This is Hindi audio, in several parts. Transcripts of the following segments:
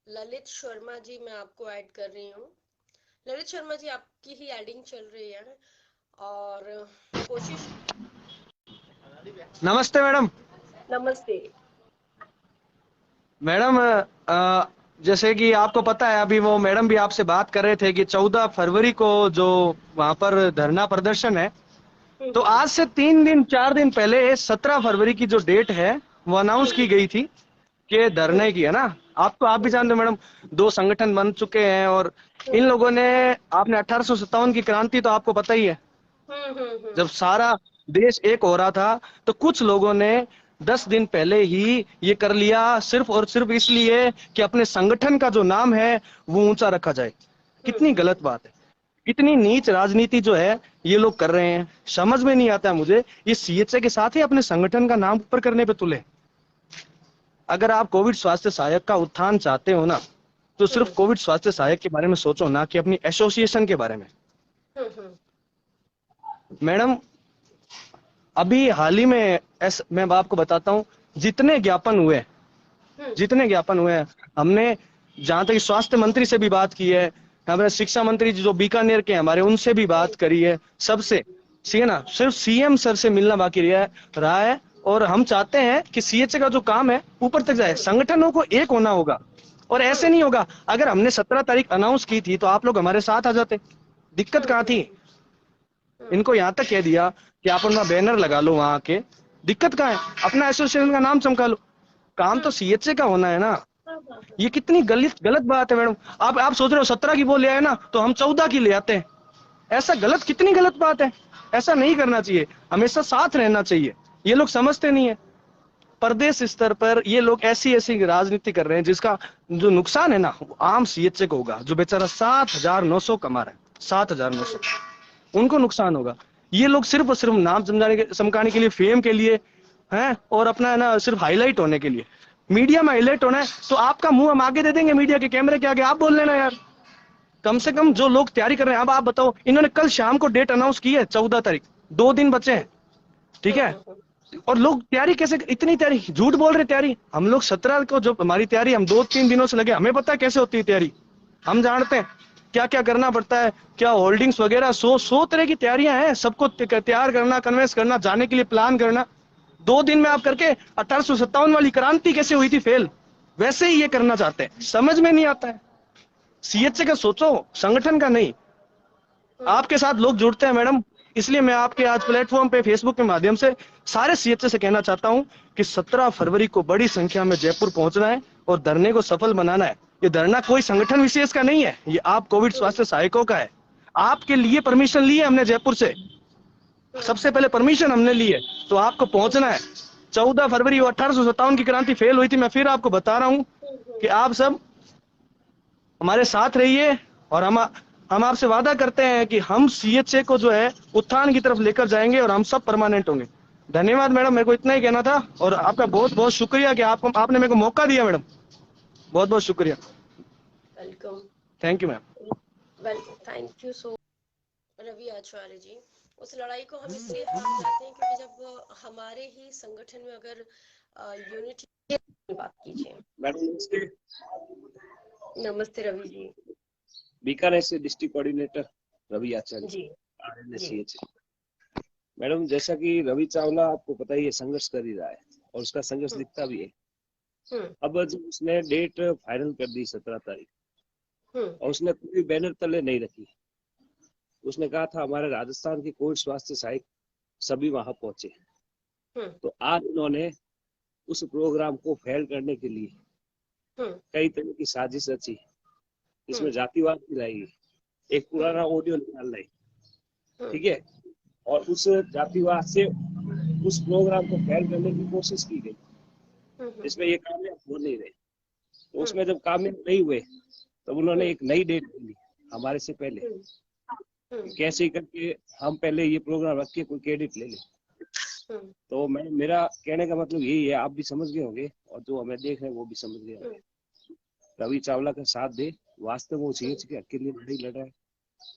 ललित शर्मा जी, मैं आपको ऐड कर रही हूँ। ललित शर्मा जी, आपकी ही एडिंग चल रही है और कोशिश। नमस्ते मैडम। नमस्ते। मैडम जैसे कि आपको पता है, अभी वो मैडम भी आपसे बात कर रहे थे कि 14 फरवरी को जो वहां पर धरना प्रदर्शन है, तो हम्म। आज से 3 दिन 4 दिन पहले 17 फरवरी की जो डेट है वो अनाउंस की हम्म। गई थी कि हम्म। धरने की, है ना। आप भी जानते हो मैडम, दो संगठन बन चुके हैं और इन हम्म। लोगों ने, आपने 1857 की क्रांति तो आपको पता ही है, जब हम्म। सारा देश एक हो रहा था, तो कुछ लोगों ने 10 दिन पहले ही ये कर लिया, सिर्फ और सिर्फ इसलिए कि अपने संगठन का जो नाम है वो ऊंचा रखा जाए। कितनी हम्म। गलत बात है, कितनी नीच राजनीति जो है ये लोग कर रहे हैं, समझ में नहीं आता है मुझे। ये सीएचए के साथ ही अपने संगठन का नाम ऊपर करने पे तुले। अगर आप कोविड स्वास्थ्य सहायक का उत्थान चाहते हो ना, तो सिर्फ हम्म। कोविड स्वास्थ्य सहायक के बारे में सोचो ना कि अपनी एसोसिएशन के बारे में। हम्म। मैडम, अभी हाल ही में मैं आपको बताता हूँ, जितने ज्ञापन हुए, हम्म। जितने ज्ञापन हुए हैं, हमने जहां तक स्वास्थ्य मंत्री से भी बात की है, हमारे शिक्षा मंत्री जो बीकानेर के हैं हमारे, उनसे भी बात करी है, सबसे। ठीक है ना, सिर्फ सीएम सर से मिलना बाकी रहा है। और हम चाहते हैं कि सीएचए का जो काम है ऊपर तक जाए, संगठनों को एक होना होगा। और ऐसे नहीं होगा, अगर हमने 17 तारीख अनाउंस की थी तो आप लोग हमारे साथ आ जाते, दिक्कत कहाँ थी। इनको यहां तक कह दिया कि आप अपना बैनर लगा लो वहां के, दिक्कत कहाँ है, अपना एसोसिएशन का नाम चमका लो। काम तो सीएचए का होना है ना। ये कितनी गलत गलत बात है मैडम। आप सोच रहे हो 17 की वो ले आए ना तो हम 14 की ले आते हैं, ऐसा गलत, कितनी गलत बात है। ऐसा नहीं करना चाहिए, हमेशा साथ रहना चाहिए। ये लोग समझते नहीं है। प्रदेश स्तर पर ये लोग ऐसी ऐसी राजनीति कर रहे हैं जिसका जो नुकसान है ना वो आम सीएचए को होगा, जो बेचारा 7,900 कमा रहा है, 7,900, उनको नुकसान होगा। ये लोग सिर्फ और सिर्फ नाम समझाने के चमकाने के लिए, फेम के लिए हैं, और अपना है ना सिर्फ हाईलाइट होने के लिए। मीडिया में हाईलाइट होना है तो आपका मुंह हम आगे दे देंगे, मीडिया के कैमरे के आगे आप बोल लेना यार। कम से कम जो लोग तैयारी कर रहे हैं, अब आप बताओ, इन्होंने कल शाम को डेट अनाउंस की है, 14 तारीख, 2 दिन बचे हैं। ठीक है, और लोग तैयारी कैसे, इतनी तैयारी, झूठ बोल रहे तैयारी। हम लोग 17 को जो हमारी तैयारी, हम 2-3 दिनों से लगे, हमें पता है कैसे होती है तैयारी, हम जानते हैं क्या क्या करना पड़ता है, क्या होल्डिंग्स वगैरह, 100 तरह की तैयारियां हैं, सबको तैयार करना, कन्वेंस करना, जाने के लिए प्लान करना। 2 दिन में आप करके 1857 वाली क्रांति कैसे हुई थी फेल, वैसे ही ये करना चाहते हैं, समझ में नहीं आता है। सीएचए का सोचो, संगठन का नहीं। आपके साथ लोग जुड़ते हैं मैडम, इसलिए मैं आपके आज प्लेटफॉर्म पे, फेसबुक के माध्यम से सारे सीएचए से कहना चाहता हूं कि 17 फरवरी को बड़ी संख्या में जयपुर पहुंचना है और धरने को सफल बनाना है। ये धरना कोई संगठन विशेष का नहीं है, ये आप कोविड स्वास्थ्य सहायकों का है। आपके लिए परमिशन ली है हमने जयपुर से, सबसे पहले परमिशन हमने ली है, तो आपको पहुंचना है। 14 फरवरी 1857 की क्रांति फेल हुई थी, मैं फिर आपको बता रहा हूं कि आप सब हमारे साथ रहिए। और हम आपसे वादा करते हैं कि हम सीएचए को जो है उत्थान की तरफ लेकर जाएंगे और हम सब परमानेंट होंगे। धन्यवाद मैडम, मेरे को इतना ही कहना था, और आपका बहुत बहुत शुक्रिया कि आपने मेरे को मौका दिया मैडम, बहुत बहुत शुक्रिया। Welcome. Thank you ma'am. Well, thank you so, Ravi Acharya ji. उस लड़ाई को हम इसलिए हार जाते हैं क्योंकि जब हमारे ही संगठन में अगर यूनिटी, बात कीजिए। मैडम नमस्ते। नमस्ते रवि जी। बीकानेर से डिस्ट्रिक्ट कोऑर्डिनेटर रवि आचार्य, जी। जी। आरएनएससीएच। मैडम जैसा कि रवि चावला आपको पता ही है, संघर्ष कर ही रहा है और उसका संघर्ष हम्म। दिखता भी है। हम्म। अब जब उसने डेट फाइनल कर दी 17 तारीख, हम्म। और उसने कोई बैनर तले नहीं रखी। उसने कहा था हमारे राजस्थान के कोविड स्वास्थ्य सहायक सभी वहां पहुंचे। हम्म। तो आज उन्होंने उस प्रोग्राम को फेल करने के लिए हम्म। कई तरह की साजिश रची, इसमें हम्म। जातिवाद मिलाएगी, एक हम्म। पुराना ऑडियो निकाल लाई। हम्म। ठीक है, और उस जातिवाद से उस प्रोग्राम को फेल करने की कोशिश की गई, हम्म। जिसमें ये कामयाब हो नहीं रहे। तो हम्म। उसमें जब कामयाब नहीं हुए, तब उन्होंने हम्म। एक नई डेट ली हमारे से पहले, हम्म। हम्म। कैसे करके हम पहले ये प्रोग्राम रख के कोई क्रेडिट ले लें। हम्म। तो मैं, मेरा कहने का मतलब यही है, आप भी समझ गए होंगे और जो हमें देख रहे हैं वो भी समझ गए होंगे। रवि चावला का साथ दे, वास्तव में वो सीएच के अकेले लड़ाई लड़ रहा है।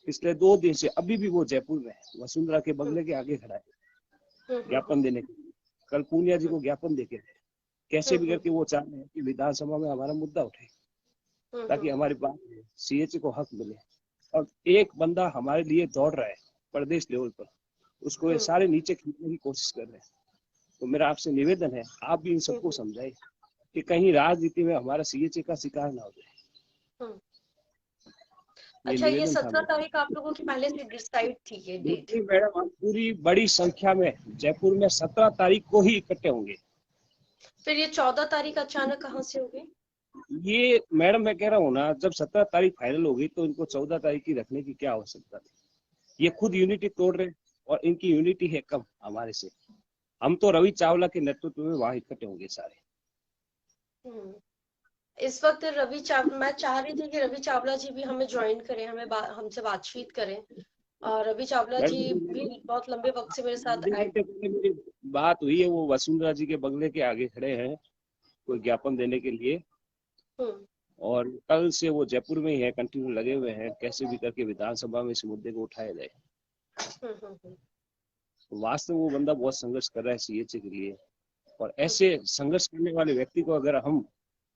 पिछले 2 दिन से अभी भी वो जयपुर में वसुंधरा के बंगले के आगे खड़ा है ज्ञापन देने के लिए। कल पूनिया जी को ज्ञापन देके गए। कैसे भी करके वो चाह रहे हैं कि विधानसभा में हमारा मुद्दा उठे। ताकि हमारी बात सीएचए को हक मिले। और एक बंदा हमारे लिए दौड़ रहा है प्रदेश लेवल पर, उसको ये सारे नीचे खींचने की कोशिश कर रहे हैं। तो मेरा आपसे निवेदन है, आप भी इन सबको समझाइए कि कहीं राजनीति में हमारा सीएचए का शिकार ना हो जाए। अच्छा, ये निवेदन था 17 तारीख आप लोगों की पहले से डिसाइड थी ये डेट? मैडम, हम पूरी बड़ी संख्या में जयपुर में 17 तारीख को ही इकट्ठे होंगे। फिर ये 14 तारीख अचानक कहाँ से हो गई? ये मैडम मैं कह रहा हूँ ना, जब 17 तारीख फाइनल हो गई तो इनको 14 तारीख की रखने की क्या आवश्यकता थी। ये खुद यूनिटी तोड़ रहे और इनकी यूनिटी है कम हमारे से। हम तो रवि चावला के नेतृत्व में वहां इकट्ठे होंगे सारे। इस वक्त रवि चावला, मैं चाह रही थी कि रवि चावला जी भी हमें ज्वाइन करें, हमसे बातचीत करें। और रवि चावला जी भी बहुत लंबे वक्त से मेरे साथ मेरी बात हुई है, वो वसुंधरा जी के बंगले के आगे खड़े हैं कोई ज्ञापन देने के लिए। और कल से वो जयपुर में ही है, कंटिन्यू लगे हुए हैं, कैसे भी करके विधानसभा में इस मुद्दे को उठाया जाए। वास्तव में वो बंदा बहुत संघर्ष कर रहा है सीएचए के लिए, और ऐसे संघर्ष करने वाले व्यक्ति को अगर हम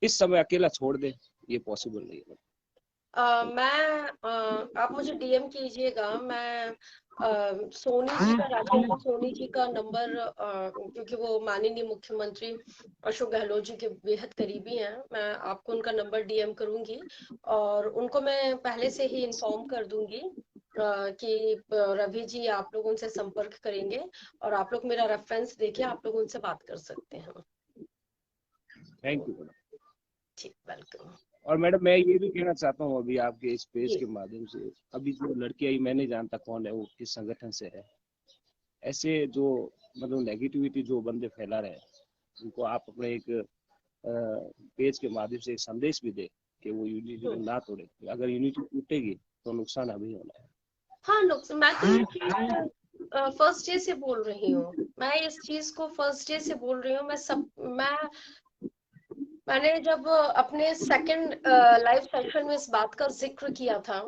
इस समय अकेला छोड़ दें, ये पॉसिबल नहीं है। आप मुझे डीएम कीजिएगा। मैं सोनी जी का, राजेंद्र सोनी जी का नंबर, क्योंकि वो माननीय मुख्यमंत्री अशोक गहलोत जी के बेहद करीबी हैं, मैं आपको उनका नंबर डीएम करूंगी और उनको मैं पहले से ही इन्फॉर्म कर दूंगी कि रवि जी आप लोग उनसे संपर्क करेंगे और आप लोग मेरा रेफरेंस देके आप लोग उनसे बात कर सकते हैं। Thank you madam. ठीक, वेलकम। और मैडम मैं ये भी कहना चाहता हूँ अभी आपके इस पेज के माध्यम से, अभी जो लड़की आई मैं नहीं जानता कौन है, वो किस संगठन से है, ऐसे जो मतलब नेगेटिविटी जो बंदे फैला रहे हैं, उनको आप अपने एक पेज के माध्यम से एक संदेश भी दे कि वो यूनिटी को ना तोड़े। अगर यूनिटी टूटेगी तो नुकसान अभी होना है। हाँ, नुकसान मैं तो फर्स्ट डे से बोल रही हूँ, मैं इस चीज को फर्स्ट डे से बोल रही हूँ। मैंने जब अपने सेकंड लाइव सेशन में इस बात का जिक्र किया था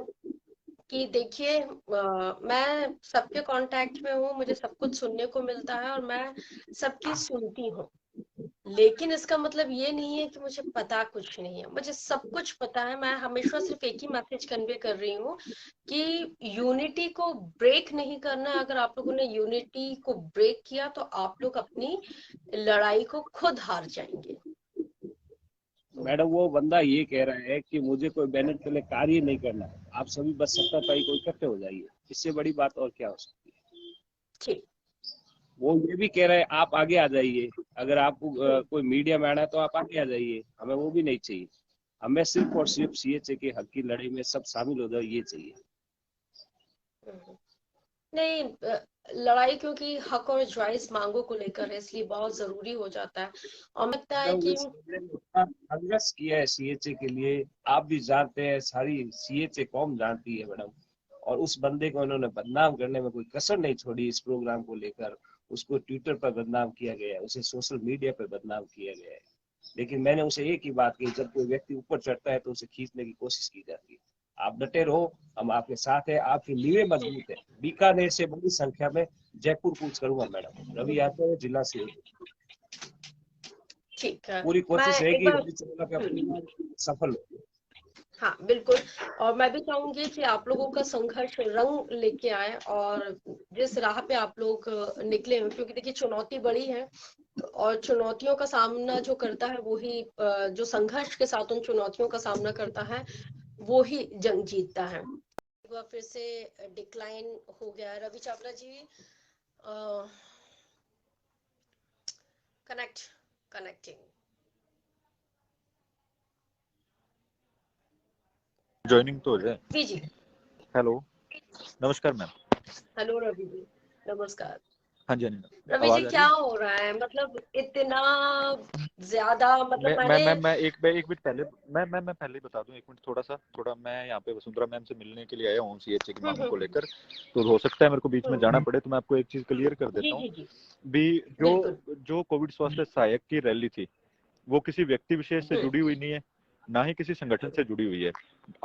कि देखिए मैं सबके कांटेक्ट में हूँ, मुझे सब कुछ सुनने को मिलता है और मैं सबकी सुनती हूँ, लेकिन इसका मतलब ये नहीं है कि मुझे पता कुछ नहीं है, मुझे सब कुछ पता है। मैं हमेशा सिर्फ एक ही मैसेज कन्वे कर रही हूँ कि यूनिटी को ब्रेक नहीं करना। अगर आप लोगों ने यूनिटी को ब्रेक किया तो आप लोग अपनी लड़ाई को खुद हार जाएंगे। मैडम वो बंदा ये कह रहा है कि मुझे कोई बैनर तले कार्य नहीं करना है, आप सभी बस 17 तारीख को इकट्ठे हो जाइए, इससे बड़ी बात और क्या हो सकती है। ठीक, वो ये भी कह रहा है आप आगे आ जाइए, अगर आपको कोई मीडिया में आना है तो आप आगे आ जाइए, हमें वो भी नहीं चाहिए, हमें सिर्फ और सिर्फ सीएचए के हक की लड़ाई में सब शामिल हो जाओ, ये चाहिए। नहीं, लड़ाई क्योंकि हक और ज्वाइस मांगों को लेकर है, इसलिए बहुत जरूरी हो जाता है। और लगता है कि संघर्ष किया है सीएचए के लिए, आप भी जानते हैं, सारी सीएचए कौम जानती है मैडम, और उस बंदे को उन्होंने बदनाम करने में कोई कसर नहीं छोड़ी। इस प्रोग्राम को लेकर उसको ट्विटर पर बदनाम किया गया है, उसे सोशल मीडिया पर बदनाम किया गया है, लेकिन मैंने उसे एक ही बात कही, जब कोई व्यक्ति ऊपर चढ़ता है तो उसे खींचने की कोशिश की जाती है। आप डटे रहो, हम आपके साथ हैं, आपकी नींवें मजबूत है। बीकानेर से बड़ी संख्या में जयपुर कूच करूंगा मैडम, रवि यादव जिला से। ठीक है, पूरी कोशिश है कि सफल हो। हाँ बिल्कुल, और मैं भी चाहूंगी कि आप लोगों का संघर्ष रंग लेके आए और जिस राह पे आप लोग निकले हैं, क्योंकि देखिए चुनौती बड़ी है और चुनौतियों का सामना जो करता है वो ही, जो संघर्ष के साथ उन चुनौतियों का सामना करता है वो ही जंग जीतता है। फिर से डिक्लाइन हो गया। रवि चावला जी कनेक्टिंग। ज्वाइनिंग तो हो जाए। जी जी, हेलो, नमस्कार मैम। हेलो रवि जी, नमस्कार। हाँ जी, हाँ जी, रवि जी क्या हो रहा है, मतलब इतना ज्यादा, मतलब मैं एक मिनट पहले मैं पहले ही बता दूं, एक मिनट थोड़ा मैं यहाँ पे वसुंधरा मैम से मिलने के लिए आया हूँ सीएचए की मांगों को लेकर, तो हो सकता है मेरे को बीच में जाना पड़े, तो मैं आपको एक चीज क्लियर कर देता हूँ भी। जो कोविड स्वास्थ्य सहायक की रैली थी वो किसी व्यक्ति विशेष से जुड़ी हुई नहीं है, ना ही किसी संगठन से जुड़ी हुई है।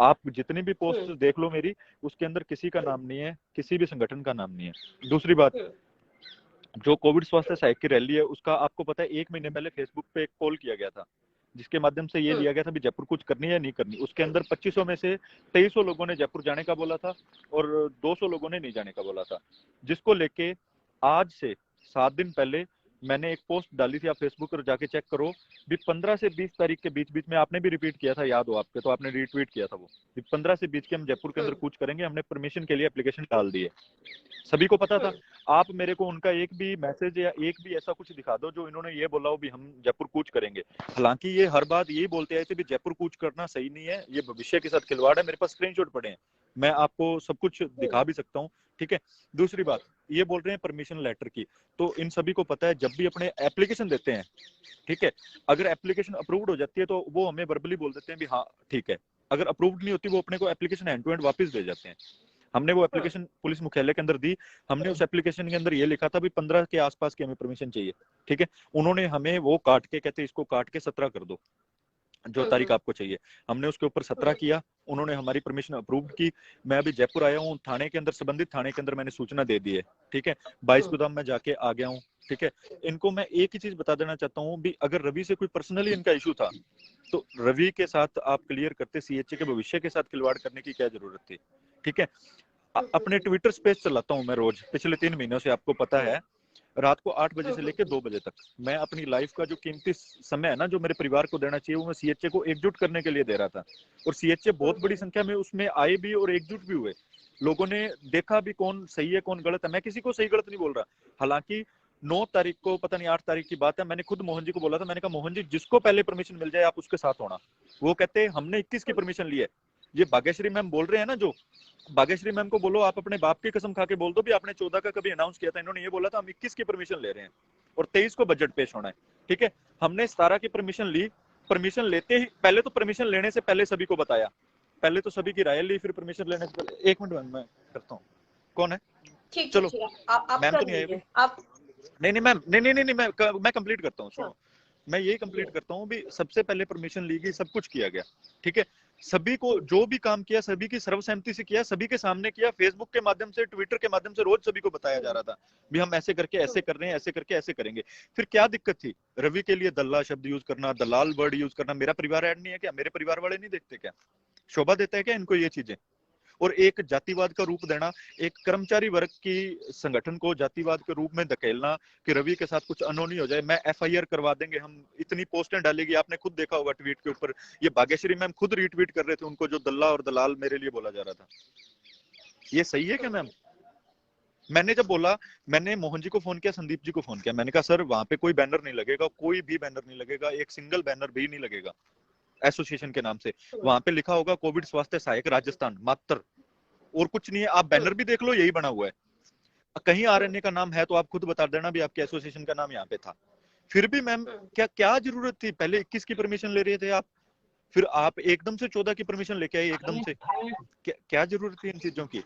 आप जितनी भी पोस्ट देख लो मेरी, उसके अंदर किसी का नाम नहीं है, किसी भी संगठन का नाम नहीं है। दूसरी बात, जो कोविड स्वास्थ्य सहायक की रैली है उसका आपको पता है 1 महीने पहले फेसबुक पे एक पोल किया गया था जिसके माध्यम से ये लिया गया था भी जयपुर कूच करनी है या नहीं करनी। उसके अंदर 2500 में से 2300 लोगों ने जयपुर जाने का बोला था और 200 लोगों ने नहीं जाने का बोला था, जिसको लेके आज से 7 दिन पहले मैंने एक पोस्ट डाली थी, आप फेसबुक पर जाके चेक करो भी 15 से 20 तारीख के बीच बीच में, आपने भी रिपीट किया था, याद हो आपके तो आपने रीट्वीट किया था वो, 15 से 20 के हम जयपुर के अंदर कूच करेंगे। हमने परमिशन के लिए एप्लीकेशन डाल दी है, सभी को पता था। आप मेरे को उनका एक भी मैसेज या एक भी ऐसा कुछ दिखा दो जो इन्होंने ये बोला हो भी हम जयपुर कूच करेंगे। हालांकि ये हर बात यही बोलते आए थे भी जयपुर कूच करना सही नहीं है, ये भविष्य के साथ खिलवाड़ है। मेरे पास स्क्रीनशॉट पड़े हैं, मैं आपको सब कुछ दिखा भी सकता हूँ, ठीक है। दूसरी बात, ये बोल रहे हैं परमिशन लेटर की, तो इन सभी को पता है जब भी अपने एप्लीकेशन देते हैं, ठीक है, अगर एप्लीकेशन अप्रूव्ड हो जाती है तो वो हमें वर्बली बोल देते हैं भी हाँ ठीक है। अगर अप्रूव्ड नहीं होती वो अपने को एप्लीकेशन हैंड टू हैंड वापस दे जाते हैं। हमने वो एप्लीकेशन पुलिस मुख्यालय के अंदर दी, हमने उस एप्लीकेशन के अंदर ये लिखा था भी 15 के आसपास की हमें परमिशन चाहिए, ठीक है। उन्होंने हमें वो काट के, कहते इसको काट के 17 कर दो जो तारीख आपको चाहिए। हमने उसके ऊपर 17 किया, उन्होंने हमारी परमिशन अप्रूव्ड की। मैं अभी जयपुर आया हूँ, थाने के अंदर, संबंधित थाने के अंदर मैंने सूचना दे दी है, ठीक है। 22 गोदाम में जाके आ गया हूँ, ठीक है। इनको मैं एक ही चीज बता देना चाहता हूँ भी अगर रवि से कोई पर्सनली इनका इशू था तो रवि के साथ आप क्लियर करते, सीएचए के भविष्य के साथ खिलवाड़ करने की क्या जरूरत थी, ठीक है। अपने ट्विटर स्पेस चलाता हूँ मैं रोज, पिछले 3 महीनों से, आपको पता है। रात को 8 बजे से लेकर 2 बजे तक मैं अपनी लाइफ का जो कीमती समय है ना, जो मेरे परिवार को देना चाहिए, वो मैं सीएचए को एकजुट करने के लिए दे रहा था। और सीएचए बहुत बड़ी संख्या में उसमें आए भी और एकजुट भी हुए। लोगों ने देखा भी कौन सही है कौन गलत है। मैं किसी को सही गलत नहीं बोल रहा। हालांकि 9 तारीख को, पता नहीं 8 तारीख की बात है, मैंने खुद मोहन जी को बोला था, मैंने कहा मोहन जी जिसको पहले परमिशन मिल जाए आप उसके साथ होना। वो कहते हमने 21 की परमिशन ली है। ये भाग्यश्री मैम बोल रहे हैं ना, जो भाग्यश्री मैम को बोलो आप अपने बाप की कसम खा के बोल दो भी आपने 14 का कभी अनाउंस किया था। इन्होंने ये बोला था हम 21 की परमिशन ले रहे हैं और 23 को बजट पेश होना है, ठीक है। हमने 17 की परमिशन ली। परमिशन लेते ही पहले तो परमिशन लेने से पहले सभी को बताया, पहले तो सभी की राय ली, फिर परमिशन लेने से पहले। 1 मिनट मैं करता हूँ, कौन है? ठीक, चलो आप मैम कर तो नहीं लीजिए, आएगी। आप नहीं मैम, नहीं मैं कंप्लीट करता हूँ, सुनो। मैं यही कंप्लीट करता हूँ भी सबसे पहले परमिशन ली गई, सब कुछ किया गया, ठीक है। सभी को जो भी काम किया सभी की सर्वसहमति से किया, सभी के सामने किया, फेसबुक के माध्यम से, ट्विटर के माध्यम से रोज सभी को बताया जा रहा था भी हम ऐसे करके ऐसे कर रहे हैं, ऐसे करके ऐसे करेंगे। फिर क्या दिक्कत थी रवि के लिए दल्ला शब्द यूज करना, दलाल वर्ड यूज करना? मेरा परिवार ऐड नहीं है क्या? मेरे परिवार वाले नहीं देखते क्या? शोभा देता है क्या इनको ये चीजें? और एक जातिवाद का रूप देना, एक कर्मचारी वर्ग की संगठन को जातिवाद के रूप में धकेलना कि रवि के साथ कुछ अनहोनी हो जाए, मैं एफआईआर करवा देंगे, हम इतनी पोस्टें डालेगी। आपने खुद देखा होगा ट्वीट के ऊपर, ये भाग्यश्री मैम खुद रीट्वीट कर रहे थे उनको, जो दल्ला और दलाल मेरे लिए बोला जा रहा था। ये सही है क्या मैम? मैंने जब बोला, मैंने मोहन जी को फोन किया, संदीप जी को फोन किया, मैंने कहा सर वहां पे कोई बैनर नहीं लगेगा, कोई भी बैनर नहीं लगेगा, एक सिंगल बैनर भी नहीं लगेगा एसोसिएशन के नाम से। वहां पे लिखा होगा कोविड स्वास्थ्य सहायक राजस्थान मात्र, और कुछ नहीं है। आप बैनर भी देख लो, यही बना हुआ है। कहीं आरएनए का नाम है तो आप खुद बता देना भी आपके एसोसिएशन का नाम यहाँ पे था। फिर भी मैम क्या जरूरत थी? पहले 21 की परमिशन ले रहे थे आप, फिर आप एकदम से 14 की परमिशन लेके आए एकदम से। क्या जरूरत थी इन चीजों की?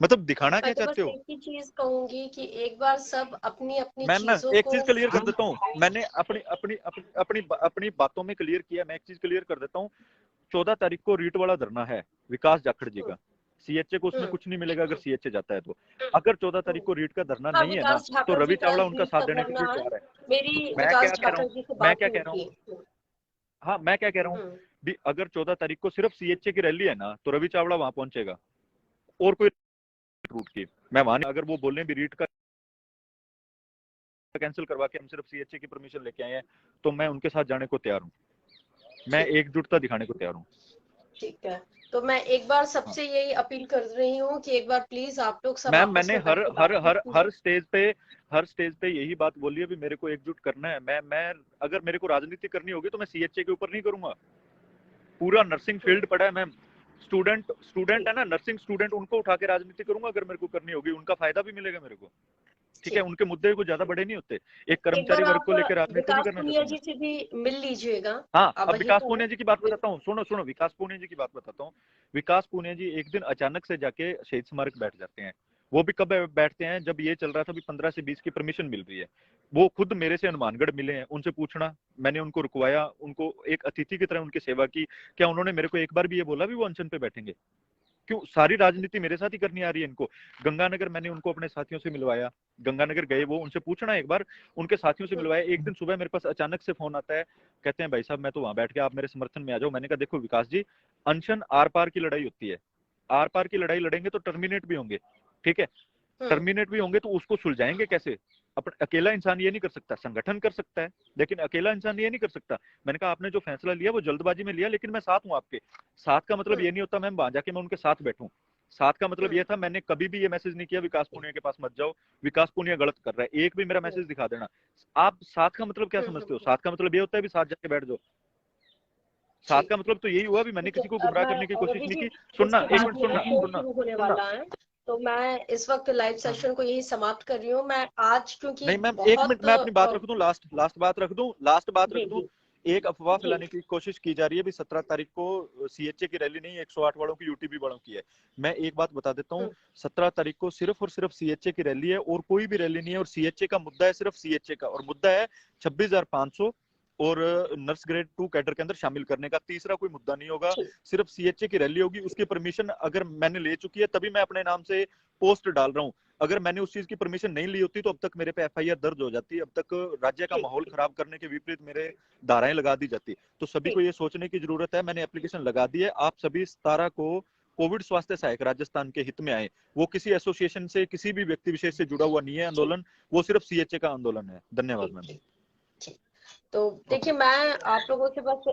मतलब दिखाना क्या मैं तो बस चाहते हो? एक ही चीज कहूंगी कि एक बार सब अपनी अपनी मैम मैं चीजों एक को चीज क्लियर कर देता हूँ, मैंने अपनी अपनी अपनी अपनी अपनी बातों में क्लियर किया। मैं एक चीज क्लियर कर देता हूँ, 14 तारीख को रीट वाला धरना है विकास जाखड़ जी का। सीएचए को उसमें कुछ नहीं मिलेगा अगर सीएचए जाता है तो। अगर 14 तारीख को रीट का धरना हाँ, नहीं है ना, विकास तो ठाकर जी रवि का चावड़ा उनका रीट साथ का देने के लिए धरना है। तैयार है। मेरी मैं क्या विकास कह रहा ठाकर हूँ, जी से मैं बात क्या हुई कह रहा हूँ, थी। हाँ मैं क्या कह रहा हूँ भी अगर 14 तारीख को सिर्फ सीएचए की रैली है ना, तो रवि चावड़ा वहां पहुंचेगा और कोई रूट की मैं वहां, अगर वो बोले भी रीट का कैंसिल करवा के हम सिर्फ सीएचए की परमिशन लेके आए हैं, तो मैं उनके साथ जाने को तैयार हूँ। मैं एकजुटता दिखाने को तैयार हूँ। ठीक है, तो मैं एक बार सबसे यही अपील कर रही हूँ कि एक बार प्लीज आप लोग सब मैम आपस मैंने में हर बैठ के हर बातचीत हर कीजिए। हर स्टेज पे यही बात बोली है भी मेरे को एकजुट करना है। मैं अगर मेरे को राजनीति करनी होगी तो मैं सीएचए के ऊपर नहीं करूंगा। पूरा नर्सिंग फील्ड पड़ा है मैम, स्टूडेंट है ना, नर्सिंग स्टूडेंट, उनको उठा के राजनीति करूंगा अगर मेरे को करनी होगी। उनका फायदा भी मिलेगा मेरे को, ठीक है। उनके मुद्दे कुछ ज्यादा बड़े नहीं होते। एक एक बार कर्मचारी वर्ग आप को लेकर राजनीति नहीं विकास करना पुनिया चाहता मैं। जी से भी मिल लीजिएगा। हाँ, आप अब वहीं विकास पर पूनिया हैं। जी की बात बताता हूँ, सुनो विकास पूनिया जी की बात बताता हूँ। विकास पूनिया जी एक दिन अचानक से जाके शहीद स्मारक बैठ जाते हैं। वो भी कब बैठते हैं? जब ये चल रहा था भी 15 से 20 की परमिशन मिल रही है। वो खुद मेरे से हनुमानगढ़ मिले हैं, उनसे पूछना, मैंने उनको रुकवाया, उनको एक अतिथि की तरह उनकी सेवा की। क्या उन्होंने मेरे को एक बार भी ये बोला भी वो अनशन पे बैठेंगे? क्यों सारी राजनीति मेरे साथ ही करनी आ रही है इनको? गंगानगर मैंने उनको अपने साथियों से मिलवाया, गंगानगर गए वो, उनसे पूछना एक बार, उनके साथियों से मिलवाया। एक दिन सुबह मेरे पास अचानक से फोन आता है, कहते हैं भाई साहब मैं तो वहां बैठ के, आप मेरे समर्थन में आ जाओ। मैंने कहा देखो विकास जी, अनशन आर पार की लड़ाई होती है, आर पार की लड़ाई लड़ेंगे तो टर्मिनेट भी होंगे, ठीक है, टर्मिनेट भी होंगे तो उसको सुलझाएंगे कैसे? अपन अकेला इंसान ये नहीं कर सकता, संगठन कर सकता है लेकिन अकेला इंसान ये नहीं कर सकता। मैंने कहा आपने जो फैसला लिया वो जल्दबाजी में लिया, लेकिन मैं साथ हूँ आपके साथ। का मतलब ये नहीं होता मैं वहां जाके मैं उनके साथ बैठूं। साथ का मतलब ये था, मैंने कभी भी ये मैसेज नहीं किया विकास पुनिया के पास मत जाओ, विकास पुनिया गलत कर रहा है, एक भी मेरा मैसेज दिखा देना। आप साथ का मतलब क्या समझते हो? साथ का मतलब ये होता है भी साथ जाके बैठ जाओ। साथ का मतलब तो यही हुआ भी मैंने किसी को गुमराह करने की कोशिश नहीं की। सुनना एक मिनट, सुनना होने वाला है, तो मैं इस वक्त लाइव सेशन को यही समाप्त कर रही हूँ। मैं आज क्योंकि नहीं मैम एक मिनट मैं अपनी बात रख दूं, लास्ट बात रख दूं। एक अफवाह फैलाने की कोशिश की जा रही है भी 17 तारीख को सीएचए की रैली नहीं, 108 वालों की यूटीबी वालों की है। मैं एक बात बता देता हूँ, 17 तारीख को सिर्फ और सिर्फ सीएचए की रैली है और कोई भी रैली नहीं है। और सीएचए का मुद्दा है सिर्फ सीएचए का, और मुद्दा है 26,500 और नर्स ग्रेड 2 कैडर के अंदर शामिल करने का। तीसरा कोई मुद्दा नहीं होगा, सिर्फ सीएचए की रैली होगी। उसकी परमिशन अगर मैंने ले चुकी है तभी मैं अपने नाम से पोस्ट डाल रहा हूँ। अगर मैंने उस चीज की परमिशन नहीं ली होती तो अब तक मेरे पे एफआईआर दर्ज हो जाती, अब तक राज्य का माहौल खराब करने के विपरीत मेरे धाराएं लगा दी जाती। तो सभी को ये सोचने की जरूरत है, मैंने एप्लीकेशन लगा दी है, आप सभी 17 को कोविड स्वास्थ्य सहायक राजस्थान के हित में आए। वो किसी एसोसिएशन से, किसी भी व्यक्ति विशेष से जुड़ा हुआ नहीं है आंदोलन, वो सिर्फ सीएचए का आंदोलन है। धन्यवाद मैम। तो देखिए मैं आप लोगों से बस